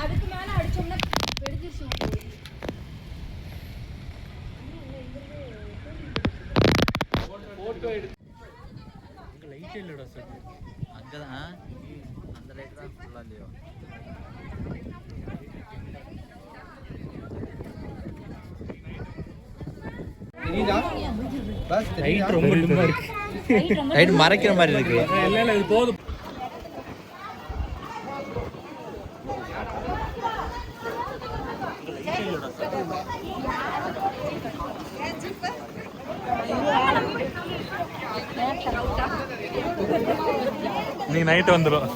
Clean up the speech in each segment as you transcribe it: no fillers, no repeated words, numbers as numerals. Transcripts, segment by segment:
அதுக்கு மேல அடிச்சோம்னா வெடிச்சிருச்சு. போட்டோ எடுத்து லைட் இல்லடா சார் அங்கதான் அந்த லைட் தான் ஃபுல்லா இல்லையோ. லைட் ரொம்ப டிம்மா இருக்கு. லைட் மறைக்கிற மாதிரி இருக்கு. இல்ல இல்ல இது போதும். நீ நைட் வந்துடும்.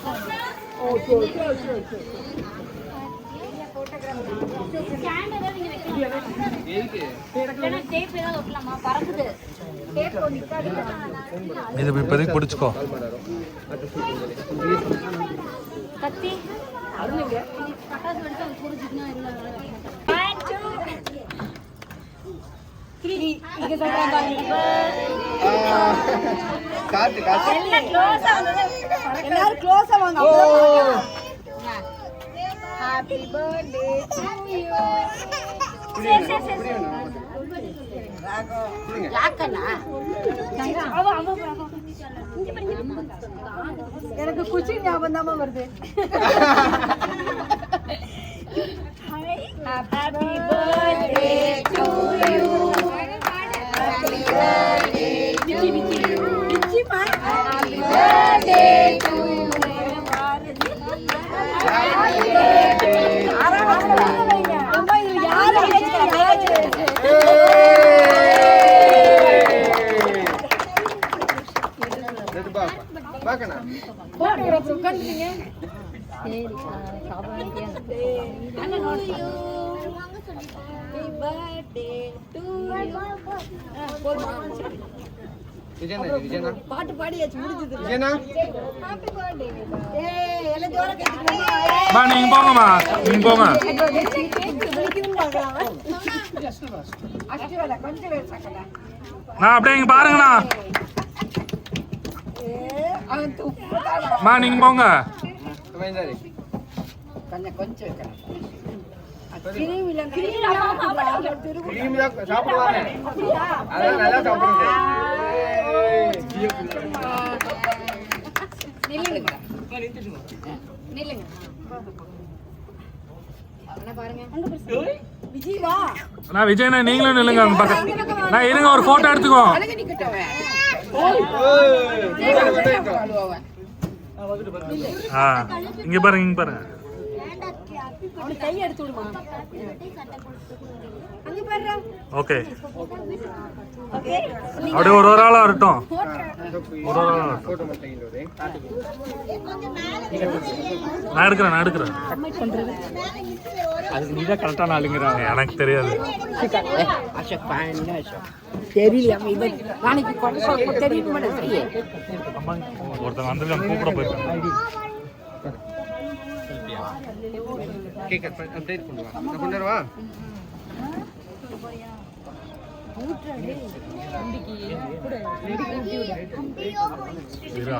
இது இப்போதைக்கு பிடிச்சிக்கோ. கத்தி எல்லாரும் க்ளோஸா வாங்க. Happy birthday to you. எனக்கு குச்சி ஞாபகம் தான் வருது. Happy birthday to you. Happy birthday to you. Happy birthday to you. பாட்டு பாடியாச்சு முடிஞ்சது. நீங்க போங்கம்மா, நீங்க போங்க. நான் அப்படியே இங்க பாருங்கண்ணா. நீங்க போங்க. கொஞ்சம் விஜயண்ணா நீங்களும் நில்லுங்க அந்த பக்கம். நான் இருங்க ஒரு போட்டோ எடுத்துக்கோ. இங்க பாருங்க, இங்க பாருங்க. ஓகே அப்படியே ஒரு ஒரு ஆளா வரட்டும். ஒரு ஒரு ஆளா நான் எடுக்கிறேன். அதுக்கு நீ தான் கரெக்டான ஆளுங்கிறாங்க. எனக்கு தெரியாது. ஒருத்தன் வந்து கூப்பிட போயிருக்காங்க.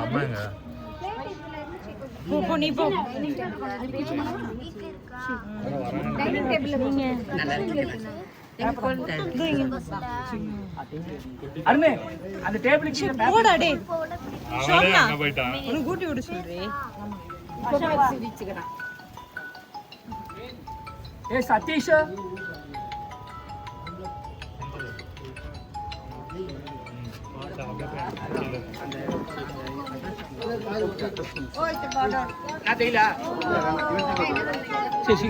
அம்மாங்க அருமே அந்த டேபிளுக்கு போடா டேய் சோம்னா போய்ட்டான். உன கூட்டி விடு சொல்றே. ஏ சதீஷ் ஓய் தபாடா அதேல சேசி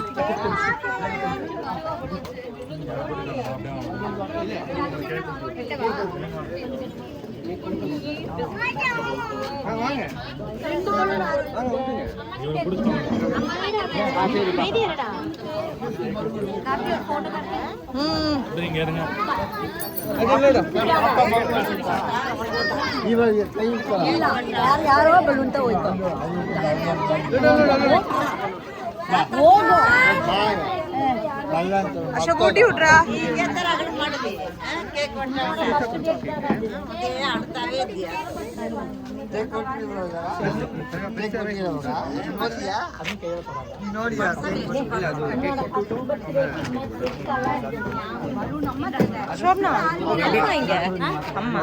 வாங்க இவரு புடிச்சு ஐடியாடா காப்பி ஒரு போட்டோ காட்டு. இங்க இருங்க. ಯಾರೋ ಬಲೂನ್ ಹೋಯ್ತು ಹೋಗೋ அசோக் ஊட்டி விட்றா சோப்னா இங்க அம்மா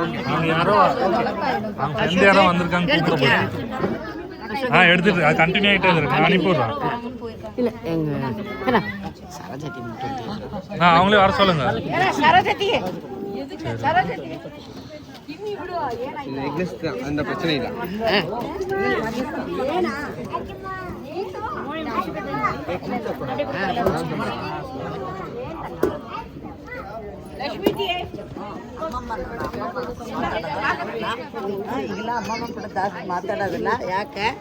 யாரோ வந்திருக்காங்க எடுத்துட்டு கண்டினியூ ஆகிட்டே இருக்கு நான் அனுப்பிடுறேன் இல்ல எங்க சரஜட்டி மட்டும் நான் அவங்களே வர சொல்லுங்க சரஜட்டி சரஜட்டி அந்த பிரச்சனை இல்லை ಈಗಲ ಅಮ್ಮಮ್ಮ ಕೂಡ ಜಾಸ್ತಿ ಮಾತಾಡೋದಿಲ್ಲ ಯಾಕೆ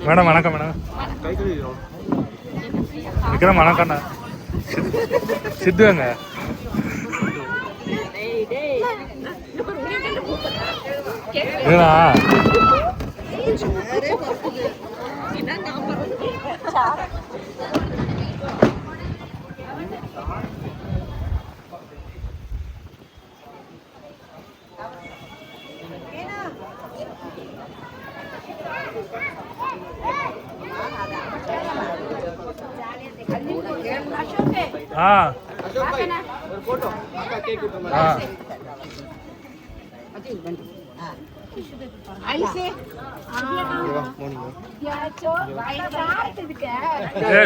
மேடம் வணக்கம் மேடம் விக்ரம் வணக்கண்ணா சித்துவங்க ஏடா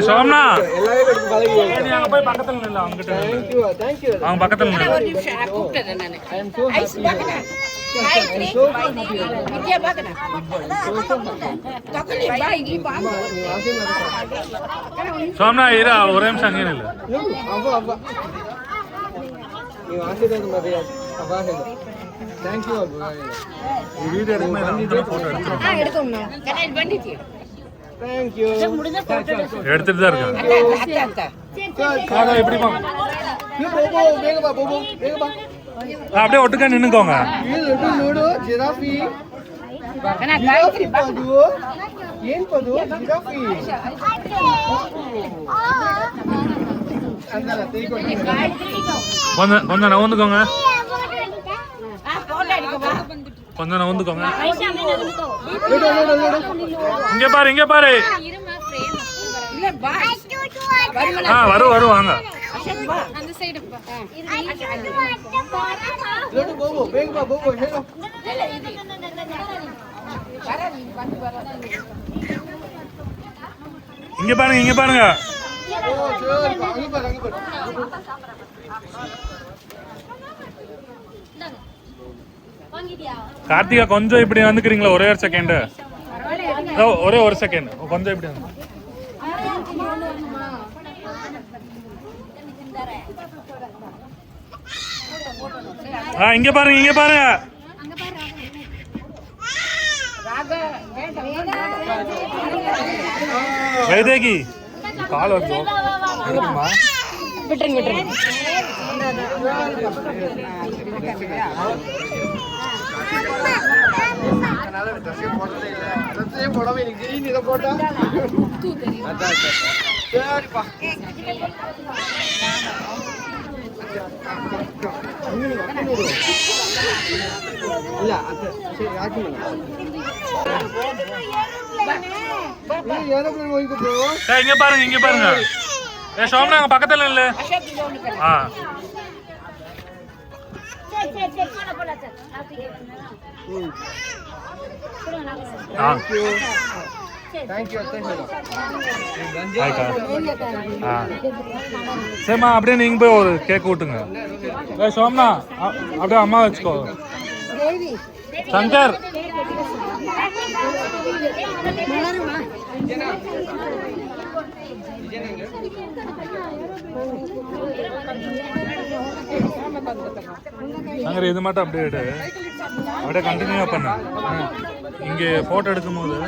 சோம்னா போய் பக்கத்துல நில்ல அவங்கிட்ட அவங்க பக்கத்துல சோம்னா இரா ஒரே நிமிஷம் அங்கே நில்லு வீடியோ எடுத்துட்டு தான் இருக்காங்க எப்படிமா அப்படியே ஒட்டுக்கா நின்னுக்கோங்க கொஞ்சம் நவுந்துக்கோங்க கொஞ்சம் நவுந்துக்கோங்க இங்க பாரு இங்க பாரு வரும் வரும் வாங்க இங்க பாருங்க இங்க பாருங்க கார்த்திகா கொஞ்சம் இப்படி வந்துக்கிறீங்களா ஒரே ஒரு செகண்ட் ஒரே ஒரு செகண்ட் கொஞ்சம் இப்படி வந்து இங்க பாருங்க இங்க பாருங்க வைதேகி கால் வருது விட்டுருங்க விட்டுருங்க இங்க பாருங்க இங்க பாருங்க சோம்னா அங்க பக்கத்துல இல்ல சரிம்மா அப்படியே நீங்க போய் ஒரு கேக் விட்டுங்க சோம்னா அப்படியே அம்மா வச்சுக்கோ சங்கர் சங்கர் இது மட்டும் அப்படியே எடு அப்படியே கண்டினியூ பண்ண இங்கே போட்டோ எடுக்கும் போது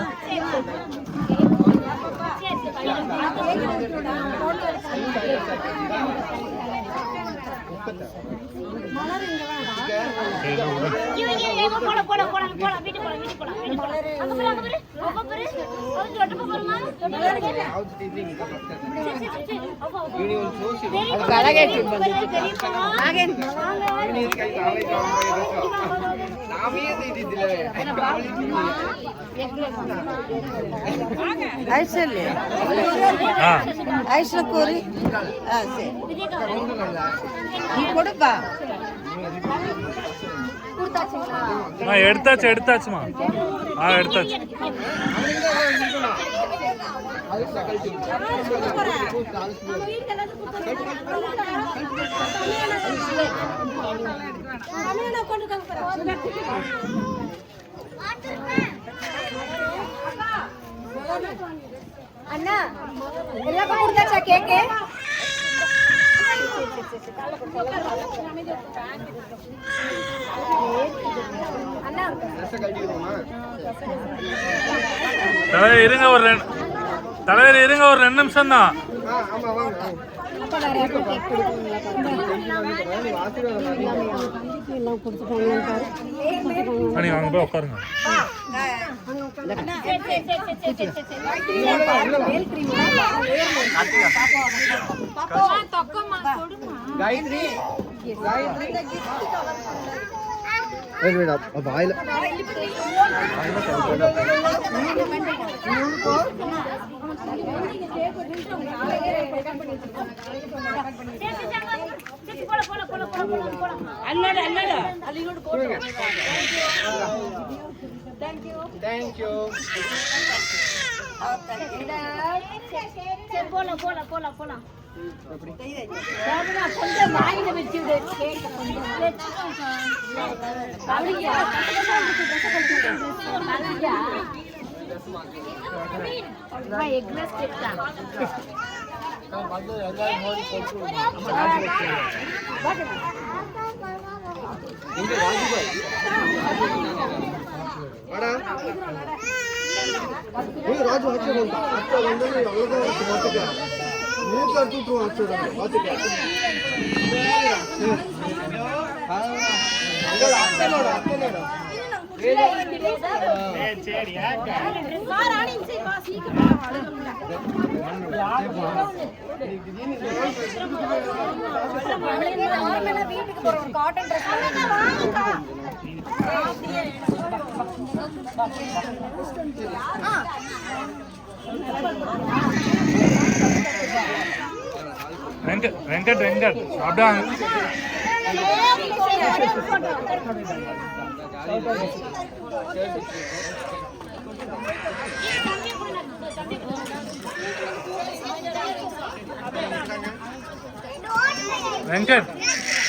ஐஸ்வர்யா ஐஸ்வர்யா கூறி சரி நீ கொடுப்பா எடுத்தாச்சுமா எடுத்தாச்சு அண்ணா எல்லாரும் கொடுத்தாச்சா கேக்கு அண்ணா தலைவர் இருங்க ஒரு 2 நிமிஷம் தான் நீங்க அங்க போய் உட்காருங்க போலாம் கொஞ்சம் வாங்கிட்டு வச்சு எக்லெஸ் கேக் தான் ராஜு வீட்டுக்கு போறோம் காட்டன் ட்ரெஸ் வெங்கட் அப்படியே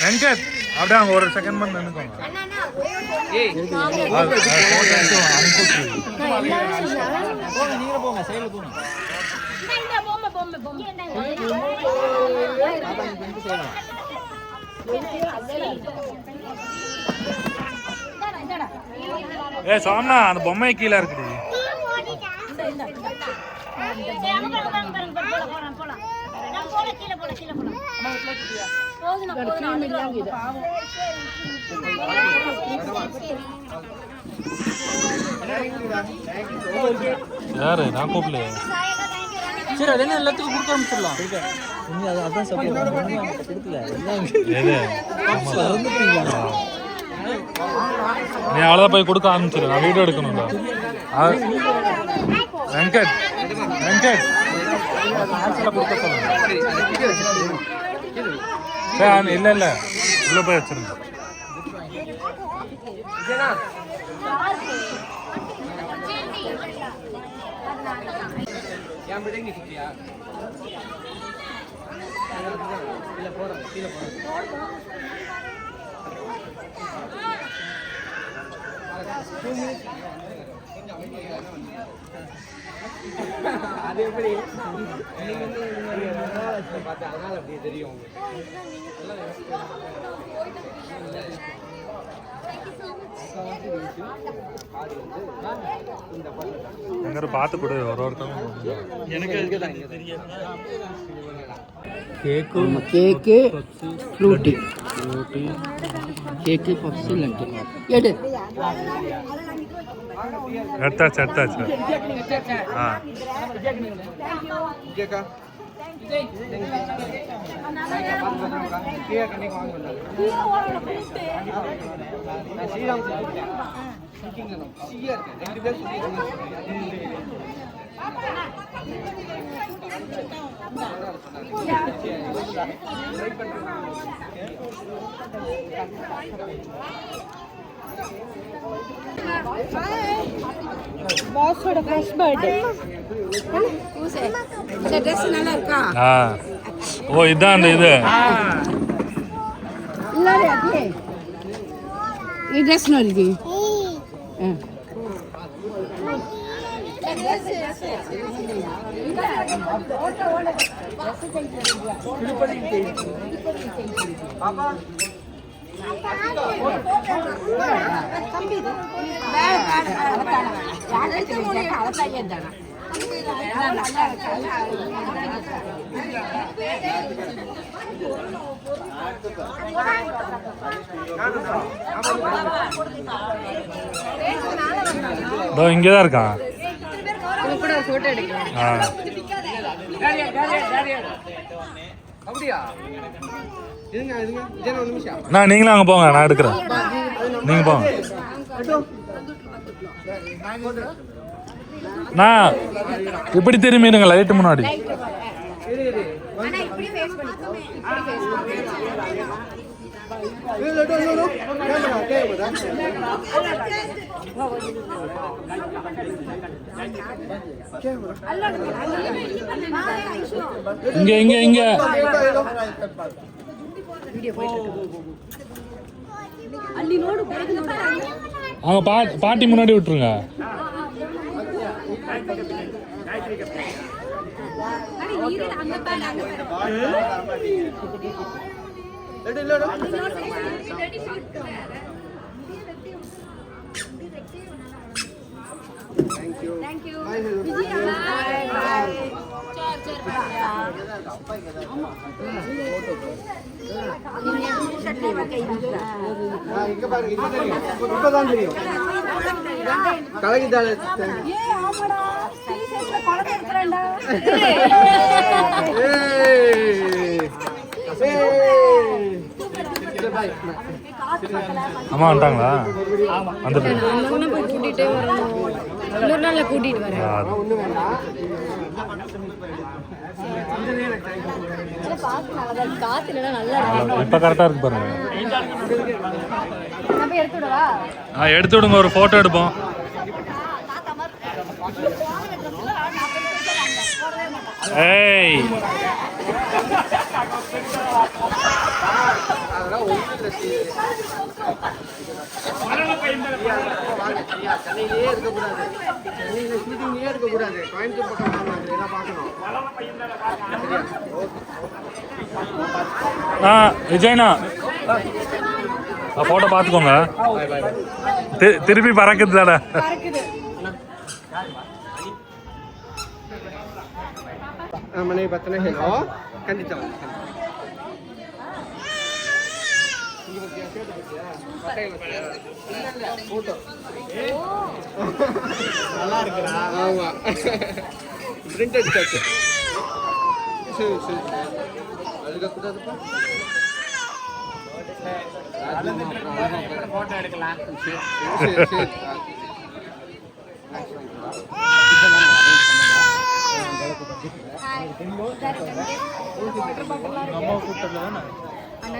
வெங்கட் அப்படியே அங்க ஒரு செகண்ட் வந்து நின்னுக்கோங்க ஏ சோம்னா அந்த பொம்மை கீழே இருக்குது யாரு நான் கூப்பிடல சரி அது என்ன எல்லாத்துக்கும் கொடுக்க ஆரம்பிச்சிடலாம் நீ அவ்வளோதான் போய் கொடுக்க ஆரம்பிச்சிரு நான் வீடியோ எடுக்கணும்டா வெங்கட் கொடுக்க சொல்லுங்க இல்லை உள்ள போய் வச்சிருங்க அது எப்படி பார்த்தா அதனால அப்படி தெரியும் எங்க பார்த்து கொடு ஒருத்தவங்க எனக்கு கேக்கு ஃப்ரூட்டி ரோட்டி கேக்கு பப்ஸு லட்டு எடு எடுத்தாச்சு ஆ கேக்கா ஸ்ரீராம் சீயா இருக்கு 2 பேர் பாஸோட ஃபர்ஸ்ட் பர்த்டே ட்ரெஸ் நல்லா இருக்கா ஓ இதான் அந்த இது இல்ல அதே ಈ ಡ್ರೆಸ್ ನೋಡಿದಿ இங்கதான் இருக்கான் கூட போட்டோ எடுக்கலாம் அப்படியா இருங்க ஜன ஒரு நிமிஷம் நான் நீங்களும் அங்க போங்க நான் எடுக்கிறேன் நீங்க போங்க நான் இப்படி திரும்பிடுங்க லைட் முன்னாடி இங்க இங்க இங்க அவங்க பாட்டி முன்னாடி விட்டுருங்க Thank you. இங்க பாருங்க இப்பதான் தெரியும் கலகிதால அம்மா வந்துட்டாங்களா அந்த கூட்டிட்டே வரணும் இன்னொரு நாள்ல கூட்டிட்டு வரேன் ஒண்ணு வேண்டாம் இப்ப கரெக்டா இருக்கு பாருங்க எடுத்து விடுங்க ஒரு போட்டோ எடுப்போம் ஏய் அதெல்லாம் ஒண்ணு சென்னையிலேயே இருக்கக்கூடாது சென்னையில ஷூட்டிங்லேயே இருக்கக்கூடாது கோயம்புத்தூர் பக்கம் எல்லாம் பார்க்கணும் விஜய்னா போட்டோ பார்த்துக்கோங்க திருப்பி பறக்குது தானே ಮನೆ ಬರ್ತಾನೆ ಹೇಳೋ ಖಂಡಿತ ಫೋಟೋ நல்லா இருக்குடா ஆமா பிரிண்ட் எடுத்தாச்சு சரி சரி அதுக்கு கூடாதுப்பா போட்டோ எடுக்கலாம் சரி சரி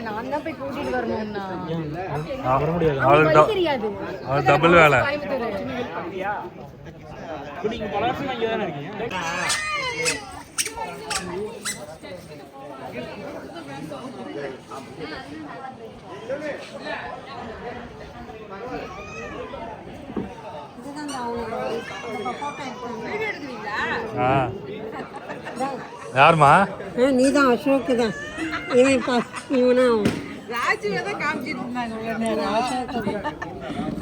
நான் தான் போய் கூட்டிட்டு வரணும்னா வர முடியாது அது டபுள் வேலை நீங்க பல வருஷமா இங்க தானே இருக்கீங்க யாருமா நீதான் அசோக் தான் இவனா ராஜுவை தான் காமிச்சிட்டு இருந்தாங்க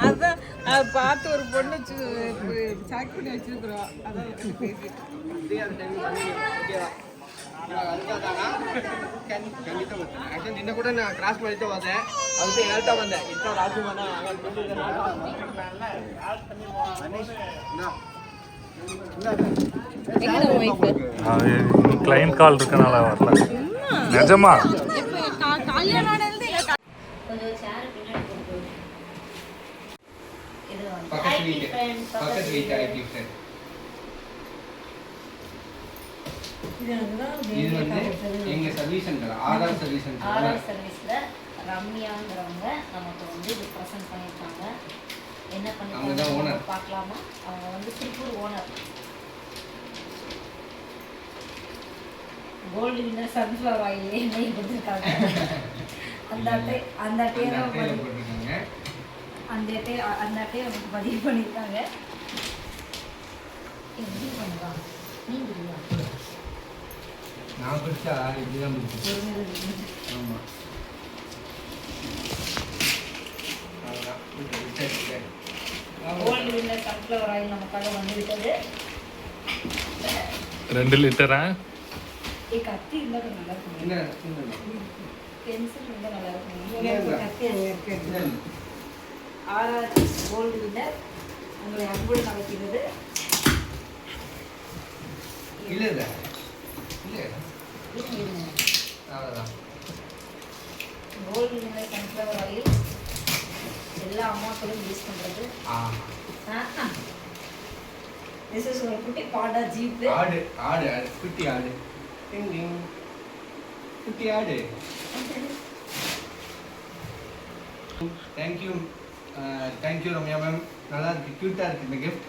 அதான் அதை பார்த்து ஒரு பொண்ணு சாக் பண்ணி வச்சிருக்கிறோம் அதான் ಇವಾಗ ಅಲ್ದಾದಾಗ ಖಂಡಿತ ಬರ್ತೀನಿ. ಯಾಕಂದ್ರೆ ನಿನ್ನ ಕೂಡ ನಾ ಕ್ರಾಸ್ ಮಾಡಿದ್ದೆ ಹೋದೆ, ಅದಕ್ಕೆ ಹೇಳ್ತಾ ಬಂದೆ ಇಂಥ ರಾಜು ಮನ கிளைண்ட் கால் இருக்கனால வரல. நிஜமா இது வந்து எங்க service centre, Aadhaar service centre. Aadhaar சர்வீஸ்ல ரம்யாங்கிறவங்க நமக்கு வந்து இது ப்ரெசென்ட் பண்ணியிருக்காங்க. என்ன பண்ணிருக்காங்க பார்க்கலாமா? அவங்க வந்து Tiruppur owner. Gold winner sunflower oil எண்ணெய் கொடுத்துருக்காங்க. அந்த அட்டையை போட்டிருக்காங்க. அந்த அட்டையை நமக்கு பதிவு பண்ணியிருக்காங்க. எப்படி பண்ணுவாங்க நீங்க? நான் பிடிச்சா இப்படிதான் பிடிச்சி. ஆமாம், கோல்டு வின்னர் சன்ஃப்ளவர் ஆயில் நமக்காக வந்து விட்டது. 2 லிட்டரா? கத்தி இருந்தால் நல்லா இருக்கும். பென்சில் இருந்தால் நல்லா இருக்கும். ஆர்ஆர் கோல்டு வின்னர் உங்களை அன்போடு நடக்கிறது. இல்லை இல்லை அவ்வளோதான். கோல்டு வின்னர் சன்ஃப்ளவர் ஆயில் எல்லா அம்மாக்களும் யூஸ் பண்ணுறது. திஸ் இஸ் ஒரு குட்டி பாடா ஜீப். ஆடு ஆடு ஆடு குட்டி ஆடு குட்டி ஆடு. தேங்க்யூ தேங்க்யூ ரம்யா மேம், நல்லா இருக்கு, க்யூட்டாக இருக்கு இந்த கிஃப்ட்.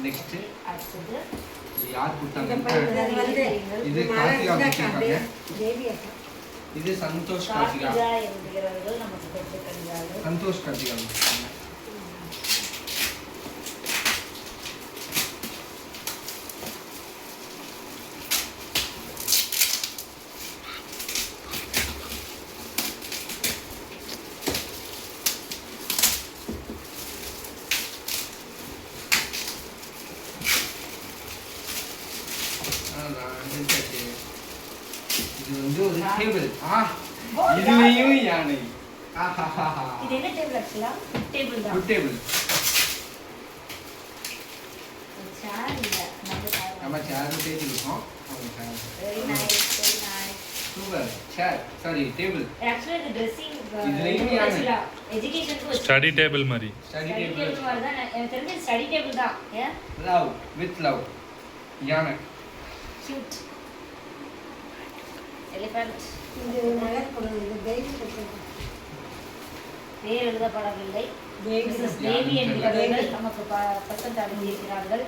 நெக்ஸ்ட் அடுத்தது யார் கொடுத்தாங்க? இது கார்த்திகா கொடுத்தாங்க. இது சந்தோஷ் கார்த்திகா. கார்த்திகா என்கிறவர்கள் நமக்கு கொடுத்திருக்கிறார்கள். சந்தோஷ் கார்த்திகா. இது வந்து ஒரு டேபிள். இதுலயும் யானை. இது என்ன டேபிள்? ஆக்சுவலா டேபிள் தான். Good table. சேர் இல்ல, நம்ம சேர் டேபிள் இருக்கோம். அவங்க chair. Very nice, very nice. Super. Chair sorry table. ஆக்சுவலா இது ட்ரெஸ்ஸிங் இதுலயும் யானை. எஜுகேஷனுக்கு ஸ்டடி டேபிள் மாதிரி. ஸ்டடி டேபிள் மாதிரி தான். எனக்கு தெரிஞ்ச ஸ்டடி டேபிள் தான். லவ் வித் லவ் யானை. Cute elephant. பேர் எழுதப்படவில்லை. தேவி என்கிறவர்கள் நமக்கு பசங்க அடைந்திருக்கிறார்கள்.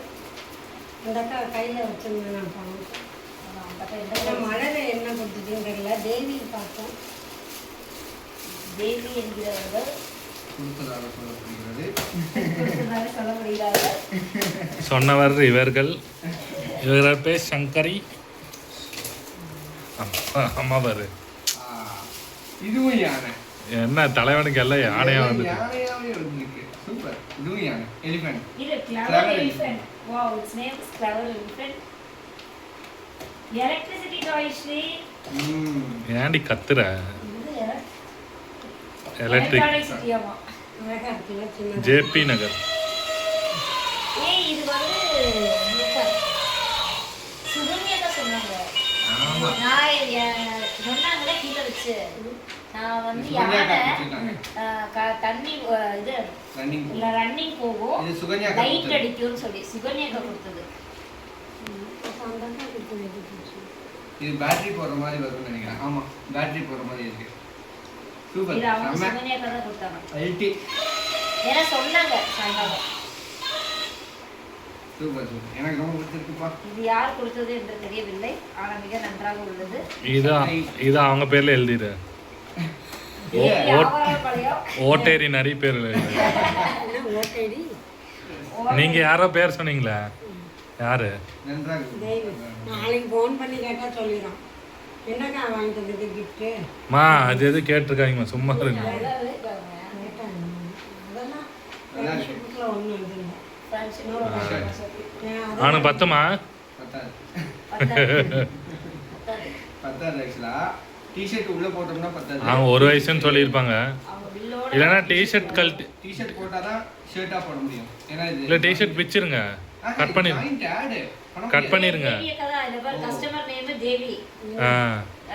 கையில் வச்சிருந்தேன். மழை என்ன கொடுத்துட்டுன்னு தெரியல. தேவி பார்த்தோம். தேவி என்கிறவர்கள் கொடுத்ததாக சொல்லப்படுகிறது. சொல்லப்படுகிறார்கள். சொன்னவர் இவர்கள். இவர்கள் பேர் சங்கரி. அம்மா பாரு, இதுவும் யானை. என்ன தலைவனுக்கு எல்லாம் யானையா வந்து. யானையாவே வந்துருக்கு. சூப்பர். இதுவும் யானை. எலிஃபண்ட். இது clever elephant. Wow, its name is clever elephant. Electricity toy Sri. ஏண்டி கத்துற? இது எலக்ட்ரிக் சிட்டியாமா. ஜேபி நகர். ஏய், இது வந்து சுகன்யா தான் சொன்னாங்க. நான் சொன்னாங்களே கீழே வச்சு. நான் வந்து யானை தண்ணி இது இல்லை ரன்னிங் போகும், லைட் அடிக்கும்னு சொல்லி சுகன்யாக்கா கொடுத்தது. இது பேட்டரி போடுற மாதிரி வரும்னு நினைக்கிறேன். ஆமா, பேட்டரி போடுற மாதிரி இருக்கு. சூப்பர். இது அவங்க சுகன்யாக்கா தான் கொடுத்தாங்க. எல்டி. ஏன்னா சொன்னாங்க சாயங்காலம். Super super. எனக்கு ரொம்ப பிடிச்சிருக்குப்பா. இது யார் கொடுத்தது என்று தெரியவில்லை, ஆனால் மிக நன்றாக உள்ளது. இது அவங்க பேர்ல எழுதிரு. ஓட்டேரி நிறைய பேர். நீங்க யாரோ பேர் சொன்னீங்களே, யாரு? நாளைக்கு ஃபோன் பண்ணி கேட்டா சொல்லிடும். என்னக்கா வாங்கிட்டு வந்து கிஃப்ட் மா, அது எது கேட்டிருக்காங்க, சும்மா இருங்க. அதெல்லாம் ஃப்ரெண்ட்ஷிப்புக்குள்ள ஒன்றும் இது இல்லை. பேண்ட் இன்னொரு அவனுக்கு பத்துமா? பத்தாது பத்தாது. பத்தாது ஆக்சுவலா. டிஷர்ட் உள்ள போட்டோம்னா பத்தாது. அவன் ஒரு வயசுன்னு சொல்லியிருப்பாங்க. அவங்க பில்லோட இல்லைன்னா டிஷர்ட் கழட்டி டிஷர்ட் போட்டாதான் ஷர்ட்டா போட முடியும். ஏன்னா இது இல்லை டிஷர்ட் பிச்சிருங்க, கட் பண்ணிருங்க, ஜாயிண்ட் ஆட் கட் பண்ணிருங்க. தேவி அக்கா தான். இந்த பாரு கஸ்டமர் நேம் தேவி. ஆ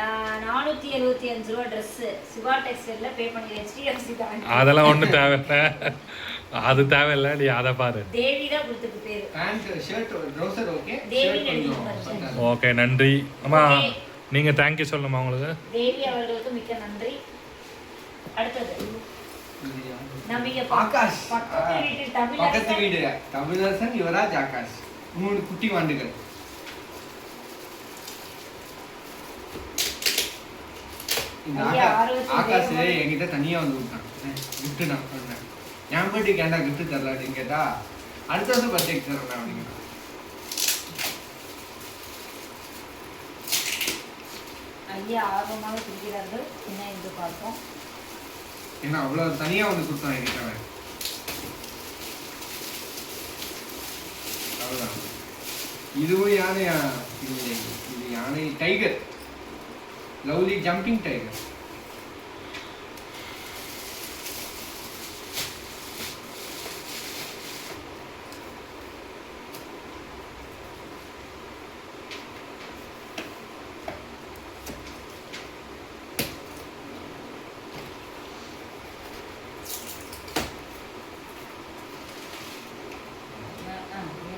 475 ரூபா ட்ரெஸ் சிவா டெக்ஸ்டைல்ல பே பண்ணி HDFC தான். அதெல்லாம் ஒன்றும் தேவையில்ல, அது தேவையில்ல, நீ அதை பாரு. தேவி தான் கொடுத்துருக்கு பேரு. Pant shirt trouser okay. Devi shirt நடிகை கொஞ்சம் பாரு. ஓகே நன்றி அம்மா. Okay. நீங்கள் தேங்க்யூ சொல்லணுமா உங்களுக்கு? தேவி அவர்களுக்கு மிக்க நன்றி. அடுத்தது நம்ம இங்க ஆகாஷ். பக்கத்து வீட்டு பக்கத்து தமிழ் வீடு தமிழரசன் யுவராஜ் ஆகாஷ் 3 குட்டி வாண்டுகள். இந்த ஐயா, ஆர்வத்தில் ஆகாஷ் வேகமா. என்கிட்ட தனியா வந்து விட்டான். கிஃப்ட் நான் சொன்னேன், என் பர்த்டேக்கு ஏன்டா கிஃப்ட் தரல அப்படின்னு கேட்டா, அடுத்த வருஷம் பர்த்டேக்கு தரேன் அப்படிங்கிறான். ஐயா ஆர்வமாக சொல்கிறார்கள். என்ன என்று பார்ப்போம். ஏன்னா அவ்வளவு தனியா வந்து கொடுத்தான் என்கிட்ட அவன். அவ்வளவுதான். இதுவும் யானையா? இல்லை, இது யானை டைகர், லவ்லி ஜம்பிங் டைகர்.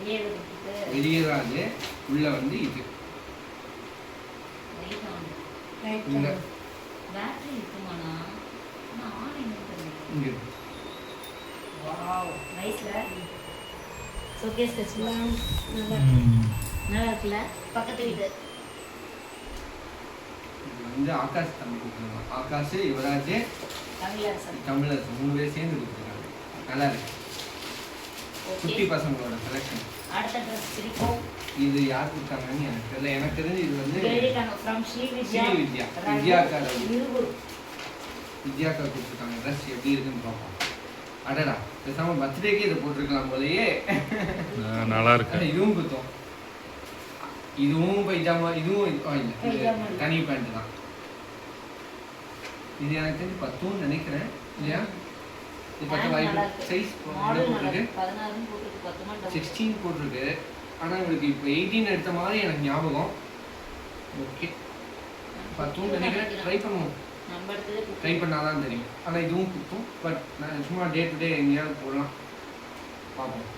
வெளியே கொடுத்துட்டு வெளியே தான் அது, உள்ள வந்து இது இந்த பேட்டரி இருக்குமாண்ணா? நான் ஆன்லைன் இங்க வாவ் நைஸ்ல. ஷோகேஸ் வச்சுலாம் நல்லா இருக்குல்ல. பக்கத்து வீடு இது வந்து ஆகாஷ் தம்பி கொடுத்துருக்காங்க. ஆகாஷ் யுவராஜ் தமிழரசன். தமிழரசன் 3 பேர் சேர்ந்து கொடுத்துருக்காங்க. நல்லா இருக்கு. குட்டி பசங்களோட செலெக்ஷன். அடுத்த ட்ரெஸ் சிரிப்போம். இது யார் கொடுத்தாங்கன்னு எனக்கு தெரியல. எனக்கு தெரிஞ்சு இது வந்து எழுதிட்டாங்க ஃப்ரம் ஸ்ரீ வித்யா. ஸ்ரீ வித்யா. வித்யாக்கா இருகுரு. வித்யாக்கா கொடுத்துருக்காங்க. ட்ரெஸ் எப்படி இருக்குன்னு பார்ப்போம். அடடா, பேசாம பர்த்டேக்கே இதை போட்டிருக்கலாம் போலயே. நல்லா இருக்கு. ஆனா இதுவும் குத்தம். இதுவும் பைஜாமா, இதுவும் இல்லை, பைஜாமா இல்ல. தனி பேண்ட் தான். இது எனக்கு தெரிஞ்சு 10 நினைக்கிறேன் இல்லையா? இது 10 வாய்ப்பு. சைஸ் போட்டிருக்கு 16 போட்டுருக்கு. 10 16 போட்டிருக்கு. ஆனால் இவங்களுக்கு இப்போ 18 எடுத்த மாதிரி எனக்கு ஞாபகம். ஓகே 10 நினைக்கிறேன். ட்ரை பண்ணுவோம். நம்ம எடுத்தது ட்ரை பண்ணாதான் தெரியும். ஆனால் இதுவும் குத்தும். பட் நான் சும்மா டே டு டே எங்கேயாவது போடலாம், பார்ப்போம்.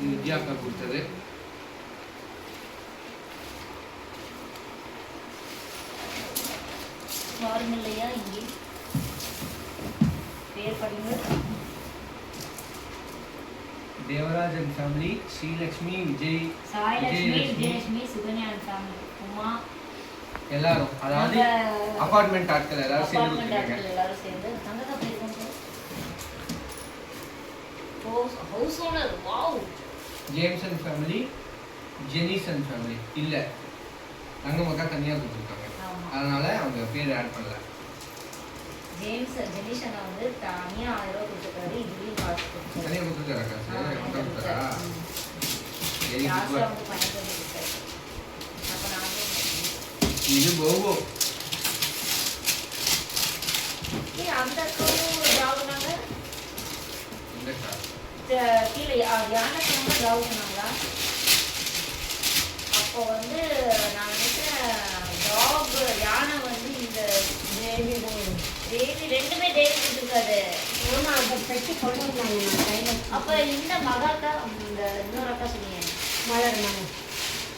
இது வித்யாக்கா கொடுத்தது. பாருங்க இல்லையா இங்கே பேர் படிங்க. தேவராஜன் ஃபேமிலி, ஸ்ரீலக்ஷ்மி, விஜய், சாய்லக்ஷ்மி, விஜயலட்சுமி, விஜயலட்சுமி, சுகன்யா ஃபேமிலி, உமா, எல்லாரும், அதாவது அபார்ட்மெண்ட் ஆட்கள் எல்லாரும் சேர்ந்து அபார்ட்மெண்ட் கொடுத்துருக்காங்க. ஆட்கள் எல்லாரும் சேர்ந்து தங்கதா பேர் பண்ணுறோம். House owner. Wow. Jameson family, Jenison family இல்லை, தங்கமக்கா தனியாக கொடுத்துருக்காங்க. ஆமா. அதனால அவங்க பேர் ஆட் பண்ணல. ஜேம்ஸ் ஜெனிஷனா வந்து தனியா 1000 ரூபாய் கொடுத்துருக்காரு. இதுலயும் காசு கொடுத்துருக்காரு. தனியாக கொடுத்துருக்காரா காசு? கொடுத்தாரா? வெரி லாஸ்ட்ல குட். வந்து பணத்தை கொடுத்தாரு. அப்ப நானே இது போகோ. அந்த அக்காவும் ஜாவுனாங்க. இந்த கார் கீழே யானை சொன்னாங்க ஜாவு சொன்னாங்களா? அப்போ வந்து நான் நினைக்கிறேன் டாக் யானை வந்து இந்த தேவி ரெண்டுமே தேவி கொடுத்துருக்காரு. அதை பெட்டி கொண்டு வந்தாங்க நான் கையில். அப்ப இந்த மகாக்கா இந்த இன்னொரு அக்கா சொன்னீங்க மலர் மலர்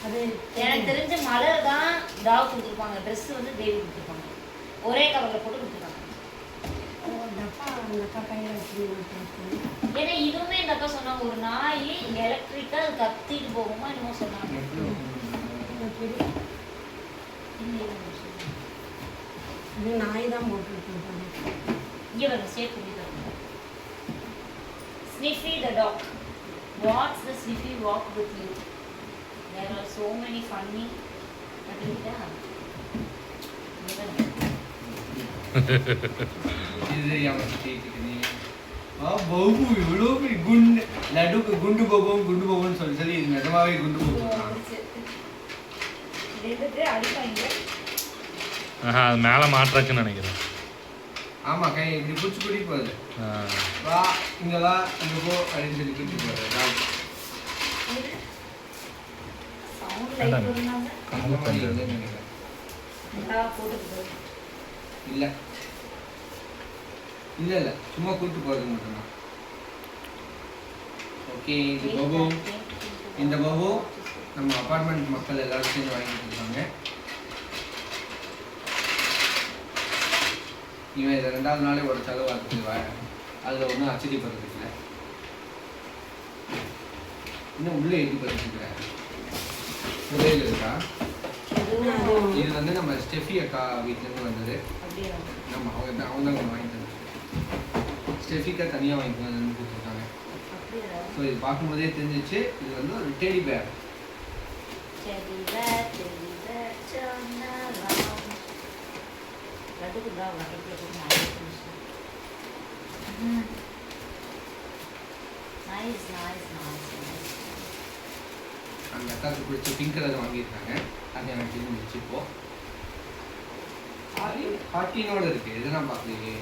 அது எனக்கு தெரிஞ்ச மலர் தான் டாக் கொடுத்துருப்பாங்க. ட்ரெஸ் வந்து தேவி கொடுத்துருப்பாங்க. ஒரே கவரில் போட்டு கொடுத்துருக்காங்க. டப்பா அந்த அக்கா கையில் வச்சுருந்தாங்க. ஏன்னா இதுவுமே இந்த அக்கா சொன்னாங்க ஒரு நாய் எலக்ட்ரிக்கா கத்திட்டு போகுமா என்னமோ சொன்னாங்க. இது நாய் தான் போட்டுருக்கேன். இங்கே வரும் சேஃப் பண்ணிட்டு sniffy the dog. What's the sniffy walk with you? There are so many funny. இது அவன் கேட்குது. பகு இவ்வளோ பெரிய குண்டு லட்டுக்கு குண்டு போகும்னு சொல்லி இது நிஜமாவே குண்டு போகும். அடிப்பாங்க. அது மேலே மாட்டுறக்குன்னு நினைக்கிறேன். ஆமா கை இப்படி பிடிச்சி கூட்டிட்டு போகுது. வா இங்க வா இங்க போ அப்படின்னு சொல்லி கூட்டிட்டு போகுது. இல்ல இல்ல இல்ல சும்மா கூட்டு போறது மட்டும்தான். ஓகே இது பபு. இந்த பபு நம்ம அபார்ட்மெண்ட் மக்கள் எல்லாரும் சேர்ந்து வாங்கிட்டு இருக்காங்க. இவன் இதை 2வது நாளே உடச்சாலும் வச்சுக்குவேன். அதில் ஒன்றும் ஆச்சரியப்படுறதுக்கு இல்லை. இன்னும் உள்ளே எழுதி படிச்சுக்கிறேன். முதலில் இருக்கா இது வந்து நம்ம ஸ்டெஃபி அக்கா வீட்டிலேருந்து வந்தது. நம்ம அவங்க தான் வாங்கி தந்தது. ஸ்டெஃபிக்கா தனியாக வாங்கி தந்ததுன்னு கொடுத்துருக்காங்க. ஸோ இது பார்க்கும்போதே தெரிஞ்சிச்சு இது வந்து ஒரு டெடி பேர். அந்த அக்காவுக்கு பிடிச்ச பிங்க் கலர் வாங்கியிருக்காங்க. அது எனக்கு தெரிஞ்சு வச்சுப்போ ஹாட்டினோட இருக்கு. இதெல்லாம் பார்க்கலையே.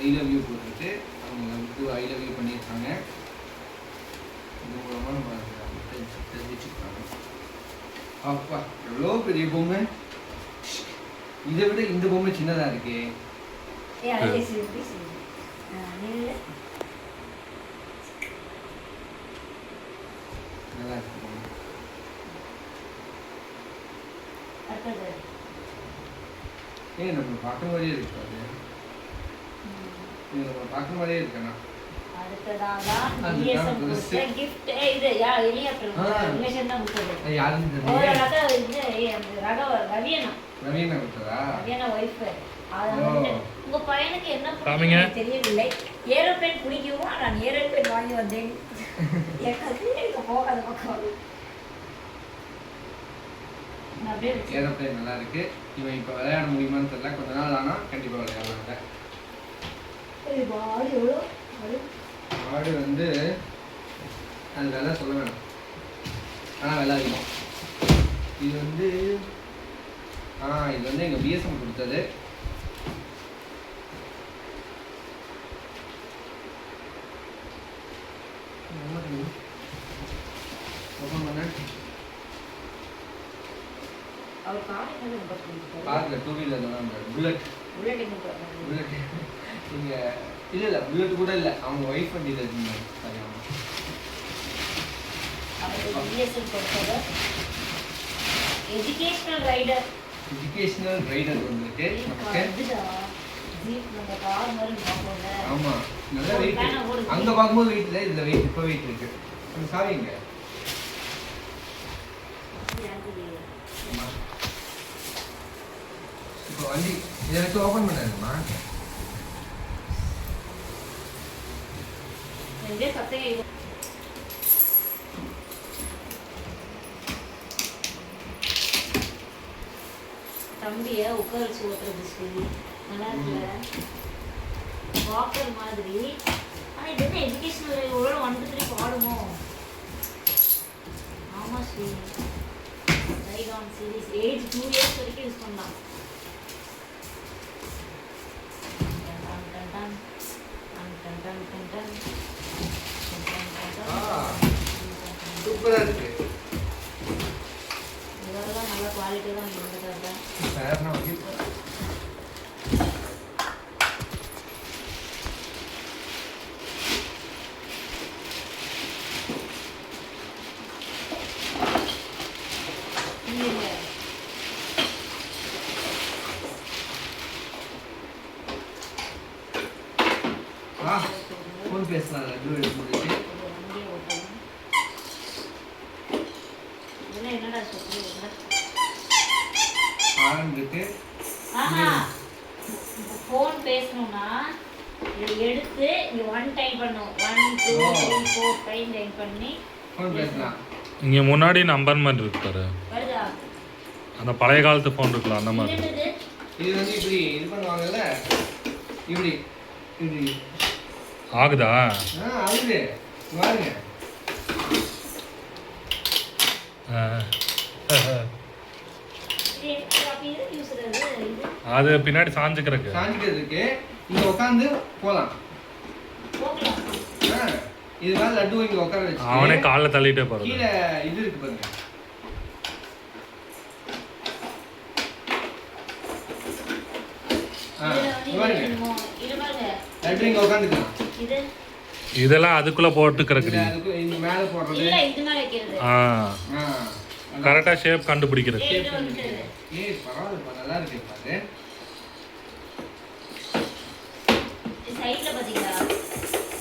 ஐ லவ் யூ போட்டுட்டு அவங்க வந்து ஐ லவ் யூ பண்ணியிருக்காங்க. இது மூலமாக நம்ம தெரிவிச்சுருக்காங்க. அப்பா எவ்வளோ பெரிய பொம்மை. இதை விட இந்த பொம்மை சின்னதாக இருக்கு. நல்லா இருக்கு. நம்ம பார்க்குற மாதிரியே இருக்கு. அது நம்ம பார்க்குற மாதிரியே இருக்கேண்ணா. ரவீனா கொடுத்ததா? உங்க பையனுக்கு என்ன தெரியவில்லை. ஏரோப்ளேன் பிடிக்கவும் நான் ஏரோப்ளேன் வாங்கி வந்தேன். போகாத பக்கம் ஏரோப்ளேன் நல்லா இருக்கு. இவன் இப்போ விளையாட முடியுமான்னு தெரியல. கொஞ்ச நாள் ஆனால் கண்டிப்பாக விளையாடுவாங்க. ஆடு வந்து அது விலை சொல்ல வேணாம். ஆனால் விலை அதிகம். இது வந்து எங்கள் பிஎஸ்எம் கொடுத்தது. ஓப்பன் பண்ண காரில் 2 வீலர் தான் புல்லட். நீங்கள் இல்லை புல்லட் கூட இல்லை. அவங்க ஒய்ஃப் வண்டியில் இருந்தாங்க. எஜுகேஷனல் ரைடர் வந்துருக்கு நமக்கு. ஆமாம் நல்ல வெயிட். அங்கே பார்க்கும்போது வெயிட் இல்லை. இதில் வெயிட் இப்போ வெயிட் இருக்கு. சாரிங்க. இப்போ வண்டி இதை வச்சு ஓப்பன் பண்ணாதுமா. தம்பிய உட்கார வச்சு ஓட்டுறது சரி நல்லா இருக்குல்ல. வாக்கர் மாதிரி. ஆனால் இது என்ன எஜுகேஷனல் ஒரு 1 to 3 பாடுமோ? ஆமாம் ஸ்ரீ right on series age 2 years வரைக்கும் யூஸ் பண்ணலாம். சூப்பராக இருக்கு. இதெல்லாம் நல்ல குவாலிட்டி தான் இருந்தது. சார்னா வாங்கி ஃபோன் பேசலாம். லட்டு எடுத்து என்னடா சொல்லுங்க. ஆரம்பிட்டு ஃபோன் பேசணும்னா இதை எடுத்து இங்கே 1 டைம் பண்ணும். 1 2 3 4 5 டைம் பண்ணி ஃபோன் பேசலாம். இங்கே முன்னாடி நம்பர் மாதிரி இருக்கு பாரு. வருதா? அந்த பழைய காலத்து ஃபோன் இருக்குல்ல அந்த மாதிரி. இது வந்து இப்படி இது பண்ணுவாங்கல்ல, இப்படி இப்படி ஆகுதா? ஆகுது பாருங்க. அது பின்னாடி சாஞ்சுக்கிறதுக்கு சாஞ்சிக்கிறதுக்கு இங்க உட்காந்து போலாம். இது மேல லட்டு இங்க உட்கார வச்சு அவனே காலில் தள்ளிட்டே போறது. கீழே இது இருக்கு பாருங்க. லட்டு இங்க உட்காந்துக்கலாம். இதெல்லாம் அதுக்குள்ள போட்டு கிடக்குது. இங்க மேல போடுறது. கரெக்டா ஷேப் கண்டுபிடிக்கிறது. ஏய் பரவாயில்ல, நல்லா இருக்கு பாரு.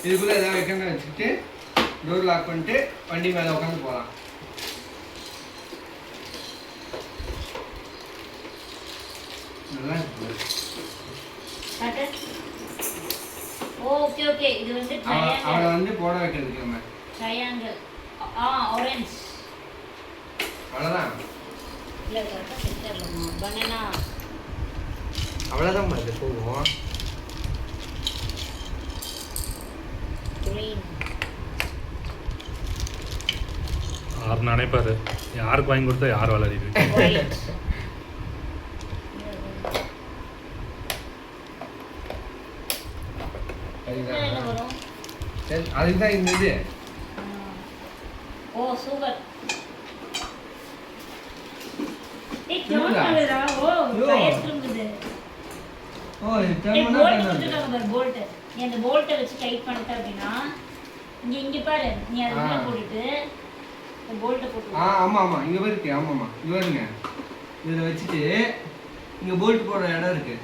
இதுக்குள்ள ஏதாவது வைக்கணும் வச்சுட்டு டோர் லாக் பண்ணிட்டு வண்டி மேல உட்காந்து போகலாம். நல்லா இருக்கு. ஓகே ஓகே, இது வந்து அவளை வந்து போட வைக்கிறதுக்கு நம்ம ட்ரையாங்கிள். ஆரஞ்சு அவ்வளோதான். இல்லை கரெக்டாக சென்டர்லமா பனானா. அவ்வளோதான் அது போகும். கிரீன். யார் நினைப்பாரு, யாருக்கு வாங்கி கொடுத்தா யார் வளரிது. அதுதான் இந்த இது. ஓ சூப்பர். ஏய் ஜான்டா ஓ டயர் திரும்புது. ஓ இது போல்ட் கொடுத்துட்டாங்க பாரு, போல்ட். நீ அந்த போல்ட்டை வச்சு டைட் பண்ணிட்ட அப்படின்னா இங்க பாரு, நீ அதை உள்ள போட்டுட்டு அந்த போல்ட்டை போட்டு. ஆமா ஆமா இங்க இருக்கு. ஆமாமா இங்க பாருங்க, இதில் வச்சுட்டு இங்க போல்ட் போடுற இடம் இருக்கு.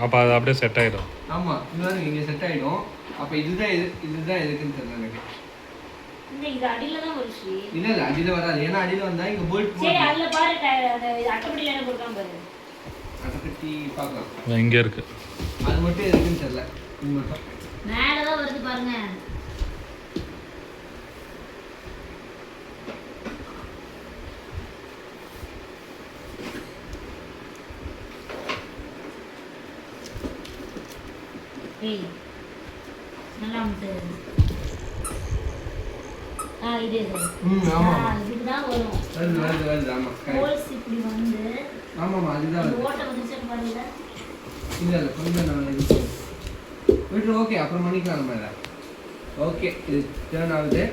அப்போ அது அப்படியே செட் ஆயிடும். ஆமா இங்க பாருங்க, இங்க செட் ஆயிடும். அப்ப இதுதான் எதுக்குன்னு தெரியல எனக்கு. இது அடியில தான் வரும் ஸ்ரீ. இல்ல அடியில வராது, ஏன்னா அடியில வந்தா இங்க போல்ட் போடு. சரி அதுல பாரு, அந்த அட்டப்படியில என்ன போடுறான் பாரு. அட்டப்பட்டி பார்க்கலாம் இங்க இருக்கு. அது மட்டும் எதுக்குன்னு தெரியல. இது மட்டும் மேல தான் வருது பாருங்க. ஏய் நல்லா வந்து இது ஆமா இதுதான் வரும். வருது ஆமா. ஹோல்ஸ் இப்படி வந்து ஆமாமா அதுதான் வருது. ஓட்ட வந்துச்சு பாருங்க. இல்ல கொஞ்சம் நான் இது விட்டு ஓகே அப்புறம் பண்ணிக்கலாம் நம்ம இதை. ஓகே இது டர்ன் ஆகுது.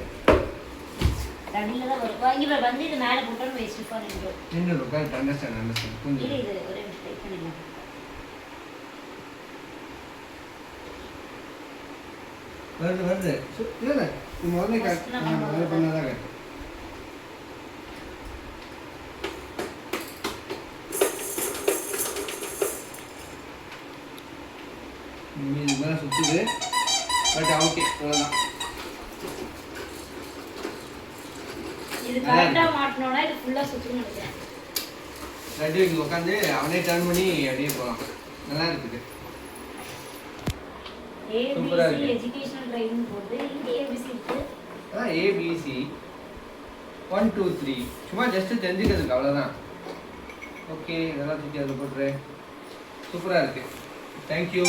தண்ணில தான் வரும். இங்க பாரு, வந்து இது மேல போட்டோம் வேஸ்ட் பண்ணிடுங்க. என்ன ரோக்க அண்டர்ஸ்டாண்ட் கொஞ்சம் இது ஒரே நிமிஷம் டைப் பண்ணிடலாம். வருது இல்ல இது முதல்ல முதல்ல பண்ணாதாங்க. இது மேலே சுற்றுது. பட் ஓகே அவ்வளோதான். இது கரெக்டாக மாட்டினோன்னா இது ஃபுல்லாக சுற்றணும்னு நினைக்கிறேன். லட்டு இங்கே உட்காந்து அவனே டர்ன் பண்ணி அப்படியே போகலாம். நல்லா இருக்குது. ஏபிசி எஜுகேஷனல் ட்ரைனிங் போடுது. இங்கே ஏபிசி இருக்கு. அதான் ஏபிசி 1 2 3 சும்மா ஜஸ்ட்டு தெரிஞ்சுக்கிறதுக்கு அவ்வளோதான். ஓகே இதெல்லாம் தூக்கி அதில் போட்டுரு. சூப்பராக இருக்குது. தேங்க்யூ.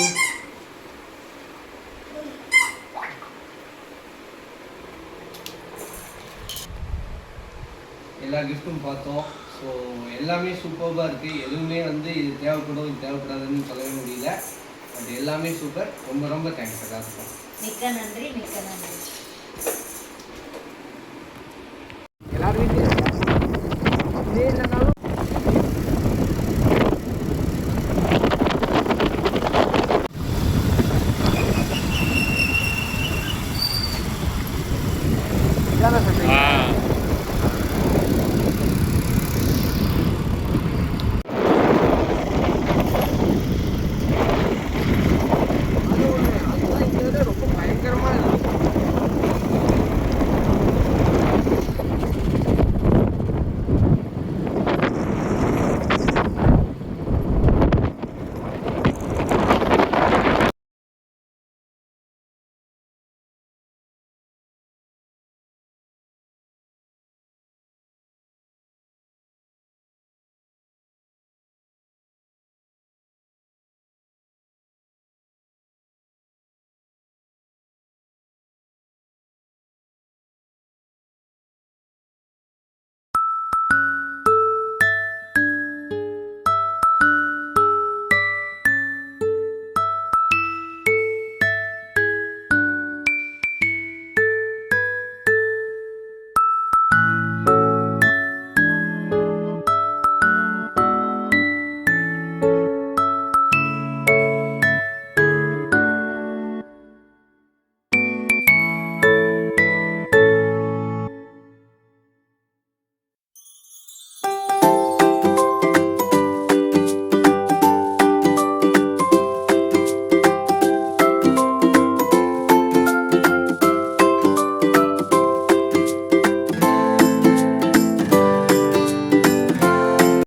எல்லா கிஃப்ட்டும் பார்த்தோம். ஸோ எல்லாமே சூப்பராக இருக்குது. எதுவுமே வந்து இது தேவைப்படும் இது தேவைப்படாதுன்னு சொல்லவே முடியல. அது எல்லாமே சூப்பர். ரொம்ப ரொம்ப தேங்க்ஸ் எல்லாத்துக்கும். மிக்க நன்றி, மிக்க நன்றி. எல்லாரும் வீட்லையும் இதே இல்லைனாலும்